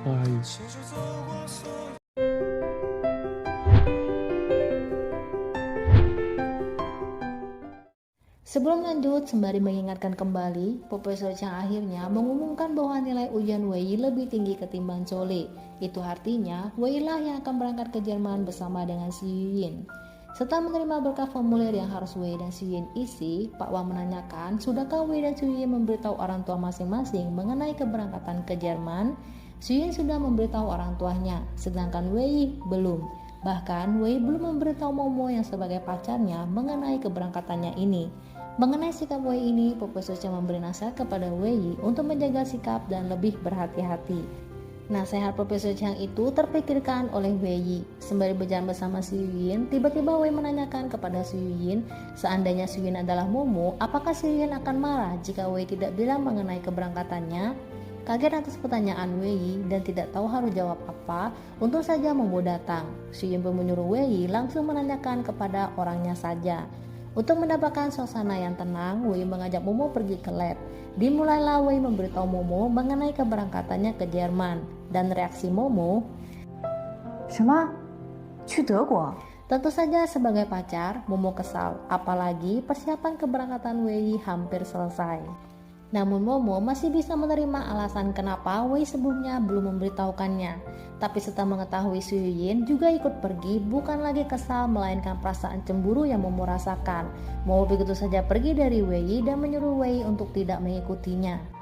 哎，Sebelum lanjut, sembari mengingatkan kembali, Profesor Chang akhirnya mengumumkan bahwa nilai ujian Wei lebih tinggi ketimbang Chole. Itu artinya, Wei lah yang akan berangkat ke Jerman bersama dengan Si Yuyin. Setelah menerima berkas formulir yang harus Wei dan Si Yuyin isi, Pak Wang menanyakan, sudahkah Wei dan Si Yuyin memberitahu orang tua masing-masing mengenai keberangkatan ke Jerman? Si Yuyin sudah memberitahu orang tuanya, sedangkan Wei belum. Bahkan Wei belum memberitahu Momo yang sebagai pacarnya mengenai keberangkatannya ini. Mengenai sikap Wei ini, Profesor Chang memberi nasihat kepada Wei untuk menjaga sikap dan lebih berhati-hati. Nasihat Profesor Chang itu terpikirkan oleh Wei. Sembari berjalan bersama Si Yuyin, tiba-tiba Wei menanyakan kepada Si Yuyin, seandainya Si Yuyin adalah Momo, apakah Si Yuyin akan marah jika Wei tidak bilang mengenai keberangkatannya? Kaget atas pertanyaan Wei dan tidak tahu harus jawab apa, untung saja Momo datang. Si Yuyin pun menyuruh Wei langsung menanyakan kepada orangnya saja. Untuk mendapatkan suasana yang tenang, Wei mengajak Momo pergi ke lab. Dimulailah Wei memberitahu Momo mengenai keberangkatannya ke Jerman. Dan reaksi Momo, 什么？去德国？ tentu saja sebagai pacar, Momo kesal. Apalagi persiapan keberangkatan Wei hampir selesai. Namun Momo masih bisa menerima alasan kenapa Wei sebelumnya belum memberitahukannya. Tapi setelah mengetahui Su Yuyin juga ikut pergi, bukan lagi kesal melainkan perasaan cemburu yang Momo rasakan. Momo begitu saja pergi dari Wei dan menyuruh Wei untuk tidak mengikutinya.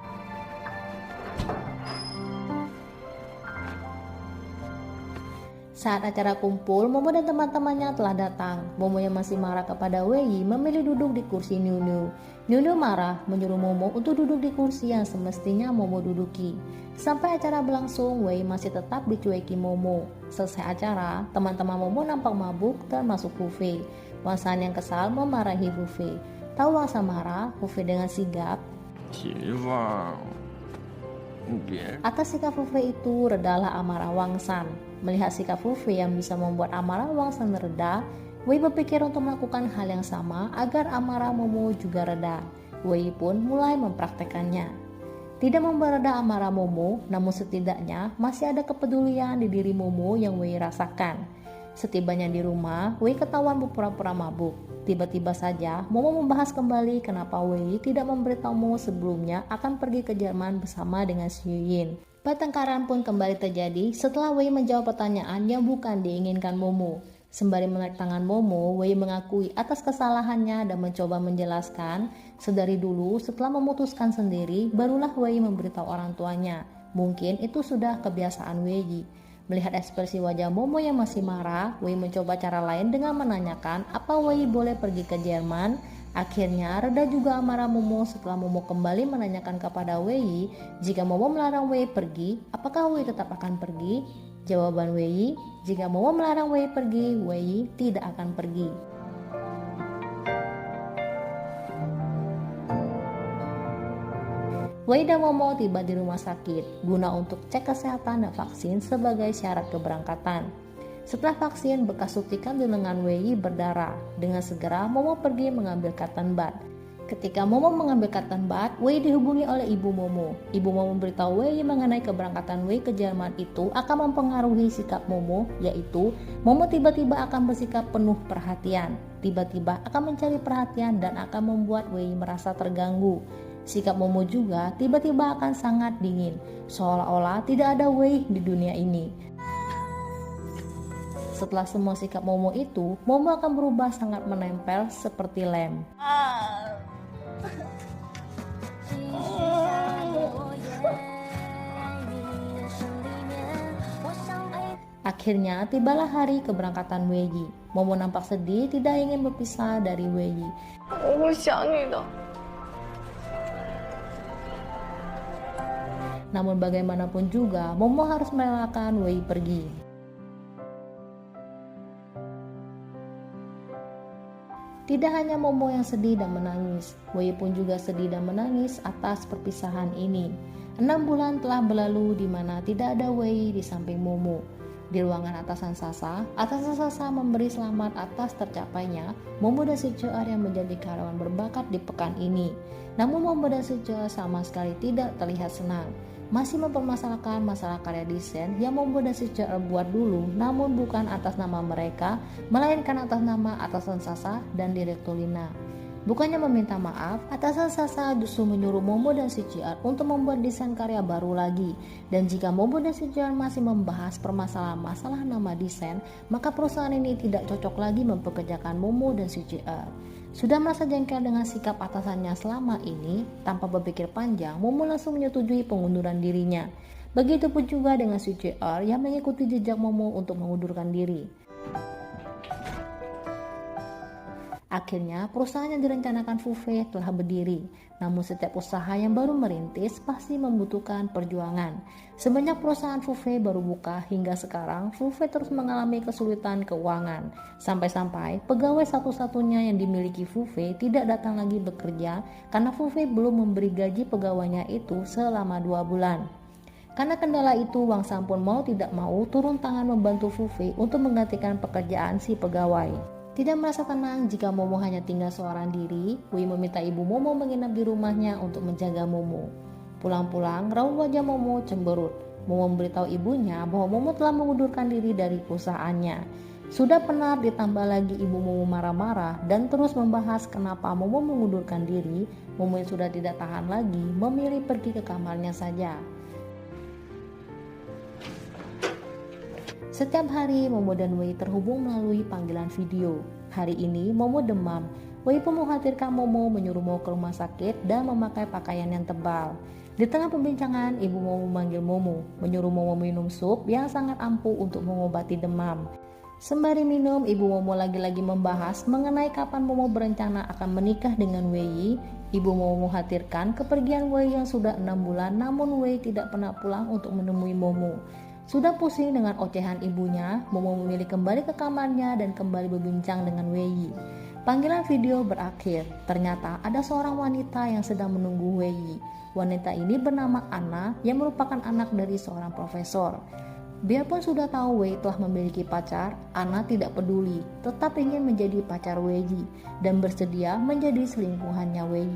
Saat acara kumpul, Momo dan teman-temannya telah datang. Momo yang masih marah kepada Wei memilih duduk di kursi Nunu. Nunu marah menyuruh Momo untuk duduk di kursi yang semestinya Momo duduki. Sampai acara berlangsung, Wei masih tetap dicueki Momo. Selesai acara, teman-teman Momo nampak mabuk termasuk Hu Fei. Wang San yang kesal memarahi Hu Fei. Tahu Wang San marah, Hu Fei dengan sigap. 铁王，别 Atas sikap Fu Fei itu redalah amarah Wang San. Melihat sikap Fu Fei yang bisa membuat amarah Wang San reda, Wei berpikir untuk melakukan hal yang sama agar amarah Momo juga reda. Wei pun mulai mempraktekannya. Tidak membuat reda amarah Momo, namun setidaknya masih ada kepedulian di diri Momo yang Wei rasakan. Setibanya di rumah, Wei ketahuan berpura-pura mabuk. Tiba-tiba saja, Momo membahas kembali kenapa Wei tidak memberitahu Momo sebelumnya akan pergi ke Jerman bersama dengan Xu Yuyin. Pertengkaran pun kembali terjadi setelah Wei menjawab pertanyaan yang bukan diinginkan Momo. Sembari menarik tangan Momo, Wei mengakui atas kesalahannya dan mencoba menjelaskan. Sedari dulu, setelah memutuskan sendiri, barulah Wei memberitahu orang tuanya. Mungkin itu sudah kebiasaan Wei. Melihat ekspresi wajah Momo yang masih marah, Wei mencoba cara lain dengan menanyakan apa Wei boleh pergi ke Jerman. Akhirnya reda juga amarah Momo setelah Momo kembali menanyakan kepada Wei, jika Momo melarang Wei pergi, apakah Wei tetap akan pergi? Jawaban Wei, jika Momo melarang Wei pergi, Wei tidak akan pergi. Wei dan Momo tiba di rumah sakit guna untuk cek kesehatan dan vaksin sebagai syarat keberangkatan. Setelah vaksin, bekas suntikan di lengan Wei berdarah. Dengan segera, Momo pergi mengambil cotton bud. Ketika Momo mengambil cotton bud, Wei dihubungi oleh ibu Momo. Ibu Momo memberitahu Wei mengenai keberangkatan Wei ke Jerman itu akan mempengaruhi sikap Momo, yaitu Momo tiba-tiba akan bersikap penuh perhatian. Tiba-tiba akan mencari perhatian dan akan membuat Wei merasa terganggu. Sikap Momo juga tiba-tiba akan sangat dingin, seolah-olah tidak ada Wei di dunia ini. Setelah semua sikap Momo itu, Momo akan berubah sangat menempel seperti lem. Akhirnya tibalah hari keberangkatan Wei. Momo nampak sedih, tidak ingin berpisah dari Wei. 我会想你的。 Namun bagaimanapun juga, Momo harus merelakan Wei pergi. Tidak hanya Momo yang sedih dan menangis, Wei pun juga sedih dan menangis atas perpisahan ini. 6 bulan telah berlalu di mana tidak ada Wei di samping Momo. Di ruangan atasan Sasa memberi selamat atas tercapainya Momo dan Sichuan yang menjadi karyawan berbakat di pekan ini. Namun Momo dan Sichuan sama sekali tidak terlihat senang. masih mempermasalahkan masalah karya desain yang Momo dan si Cheer buat dulu, namun bukan atas nama mereka, melainkan atas nama atasan Sasa dan Direktur Lina. Bukannya meminta maaf, atasan Sasa justru menyuruh Momo dan si Cheer untuk membuat desain karya baru lagi. Dan jika Momo dan si Cheer masih membahas permasalahan masalah nama desain, maka perusahaan ini tidak cocok lagi mempekerjakan Momo dan si Cheer. Sudah merasa jengkel dengan sikap atasannya selama ini, tanpa berpikir panjang, Momo langsung menyetujui pengunduran dirinya. Begitupun juga dengan si Cheer yang mengikuti jejak Momo untuk mengundurkan diri. Akhirnya, perusahaan yang direncanakan Fuve telah berdiri. Namun setiap usaha yang baru merintis pasti membutuhkan perjuangan. Semenjak perusahaan Fuve baru buka hingga sekarang, Fuve terus mengalami kesulitan keuangan. Sampai-sampai pegawai satu-satunya yang dimiliki Fuve tidak datang lagi bekerja karena Fuve belum memberi gaji pegawainya itu selama 2 bulan. Karena kendala itu, Wang San pun mau tidak mau turun tangan membantu Fuve untuk menggantikan pekerjaan si pegawai. Tidak merasa tenang jika Momo hanya tinggal seorang diri, Wei meminta ibu Momo menginap di rumahnya untuk menjaga Momo. Pulang-pulang, raut wajah Momo cemberut. Momo memberitahu ibunya bahwa Momo telah mengundurkan diri dari perusahaannya. Sudah penat ditambah lagi ibu Momo marah-marah dan terus membahas kenapa Momo mengundurkan diri, Momo yang sudah tidak tahan lagi memilih pergi ke kamarnya saja. Setiap hari Momo dan Wei terhubung melalui panggilan video. Hari ini Momo demam. Wei pun mengkhawatirkan Momo, menyuruh Momo ke rumah sakit dan memakai pakaian yang tebal. Di tengah pembincangan, ibu Momo memanggil Momo, menyuruh Momo minum sup yang sangat ampuh untuk mengobati demam. Sembari minum, ibu Momo lagi-lagi membahas mengenai kapan Momo berencana akan menikah dengan Wei. Ibu Momo mengkhawatirkan kepergian Wei yang sudah 6 bulan, namun Wei tidak pernah pulang untuk menemui Momo. Sudah pusing dengan ocehan ibunya, Momo memilih kembali ke kamarnya dan kembali berbincang dengan Wei. Panggilan video berakhir. Ternyata ada seorang wanita yang sedang menunggu Wei. Wanita ini bernama Anna yang merupakan anak dari seorang profesor. Biarpun sudah tahu Wei telah memiliki pacar, Anna tidak peduli, tetap ingin menjadi pacar Wei dan bersedia menjadi selingkuhannya Wei.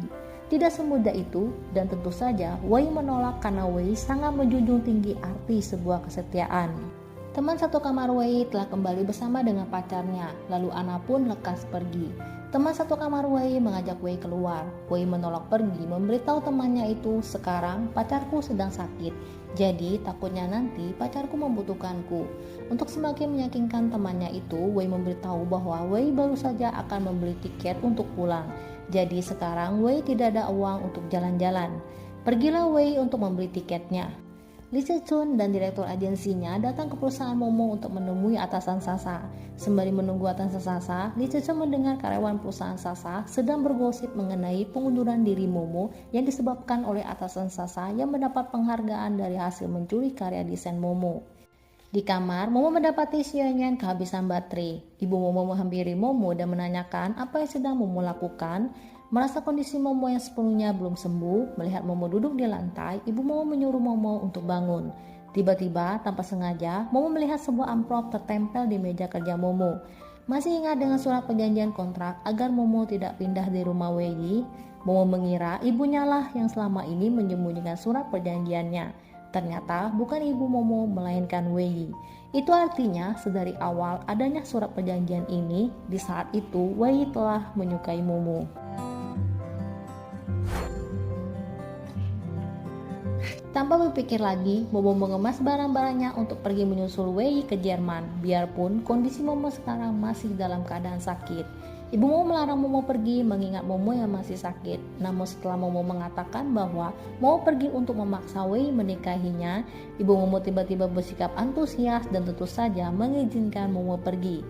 Tidak semudah itu, dan tentu saja Wei menolak karena Wei sangat menjunjung tinggi arti sebuah kesetiaan. Teman satu kamar Wei telah kembali bersama dengan pacarnya, lalu Anna pun lekas pergi. Teman satu kamar Wei mengajak Wei keluar. Wei menolak pergi, memberitahu temannya itu, "Sekarang pacarku sedang sakit, jadi takutnya nanti pacarku membutuhkanku." Untuk semakin meyakinkan temannya itu, Wei memberitahu bahwa Wei baru saja akan membeli tiket untuk pulang. Jadi sekarang Wei tidak ada uang untuk jalan-jalan. Pergilah Wei untuk membeli tiketnya. Lee Se-chun dan direktur agensinya datang ke perusahaan Momo untuk menemui atasan Sasa. Sembari menunggu atasan Sasa, Lee Se-chun mendengar karyawan perusahaan Sasa sedang bergosip mengenai pengunduran diri Momo yang disebabkan oleh atasan Sasa yang mendapat penghargaan dari hasil mencuri karya desain Momo. Di kamar, Momo mendapati Xiaoyan kehabisan baterai. Ibu Momo menghampiri Momo dan menanyakan apa yang sedang Momo lakukan. Merasa kondisi Momo yang sepenuhnya belum sembuh, melihat Momo duduk di lantai, ibu Momo menyuruh Momo untuk bangun. Tiba-tiba, tanpa sengaja, Momo melihat sebuah amplop tertempel di meja kerja Momo. Masih ingat dengan surat perjanjian kontrak agar Momo tidak pindah di rumah Wei? Momo mengira ibunya lah yang selama ini menyembunyikan surat perjanjiannya. Ternyata bukan ibu Momo melainkan Wei. Itu artinya sedari awal adanya surat perjanjian ini, di saat itu Wei telah menyukai Momo. Tanpa berpikir lagi, Momo mengemas barang-barangnya untuk pergi menyusul Wei ke Jerman. Biarpun kondisi Momo sekarang masih dalam keadaan sakit. Ibu Momo melarang Momo pergi mengingat Momo yang masih sakit. Namun setelah Momo mengatakan bahwa mau pergi untuk memaksa Wei menikahinya, ibu Momo tiba-tiba bersikap antusias dan tentu saja mengizinkan Momo pergi.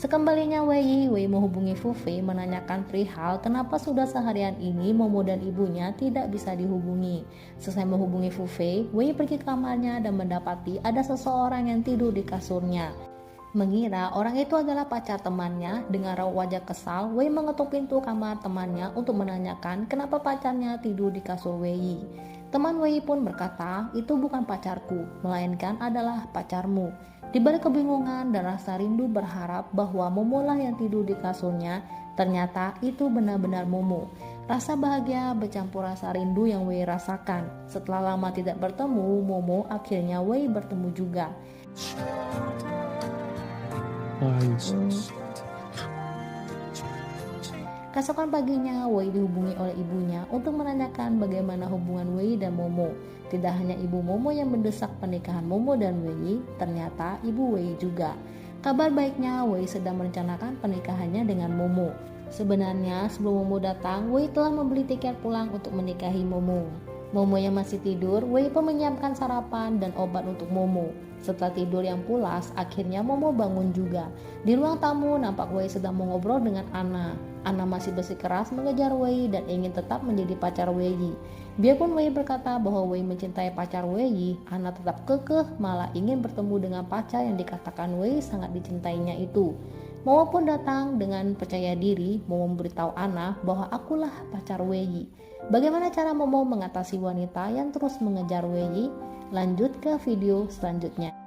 Sekembalinya Wei menghubungi Fuve menanyakan perihal kenapa sudah seharian ini Momo dan ibunya tidak bisa dihubungi. Selesai menghubungi Fuve, Wei pergi ke kamarnya dan mendapati ada seseorang yang tidur di kasurnya. Mengira orang itu adalah pacar temannya, dengan raut wajah kesal, Wei mengetuk pintu kamar temannya untuk menanyakan kenapa pacarnya tidur di kasur Wei. Teman Wei pun berkata, "Itu bukan pacarku, melainkan adalah pacarmu." Di balik kebingungan dan rasa rindu berharap bahwa Momo lah yang tidur di kasurnya, ternyata itu benar-benar Momo. Rasa bahagia bercampur rasa rindu yang Wei rasakan. Setelah lama tidak bertemu, Momo akhirnya Wei bertemu juga. Keesokan paginya, Wei dihubungi oleh ibunya untuk menanyakan bagaimana hubungan Wei dan Momo. Tidak hanya ibu Momo yang mendesak pernikahan Momo dan Wei, ternyata ibu Wei juga. Kabar baiknya, Wei sedang merencanakan pernikahannya dengan Momo. Sebenarnya sebelum Momo datang, Wei telah membeli tiket pulang untuk menikahi Momo. Momo yang masih tidur, Wei pun menyiapkan sarapan dan obat untuk Momo. Setelah tidur yang pulas, akhirnya Momo bangun juga. Di ruang tamu nampak Wei sedang mengobrol dengan Anna. Anna masih bersikeras mengejar Wei dan ingin tetap menjadi pacar Wei. Biarpun Wei berkata bahwa Wei mencintai pacar Wei, Anna tetap kekeh malah ingin bertemu dengan pacar yang dikatakan Wei sangat dicintainya itu. Momo pun datang dengan percaya diri. Momo memberitahu Anna bahwa akulah pacar Wei. Bagaimana cara Momo mengatasi wanita yang terus mengejar Wei? Lanjut ke video selanjutnya.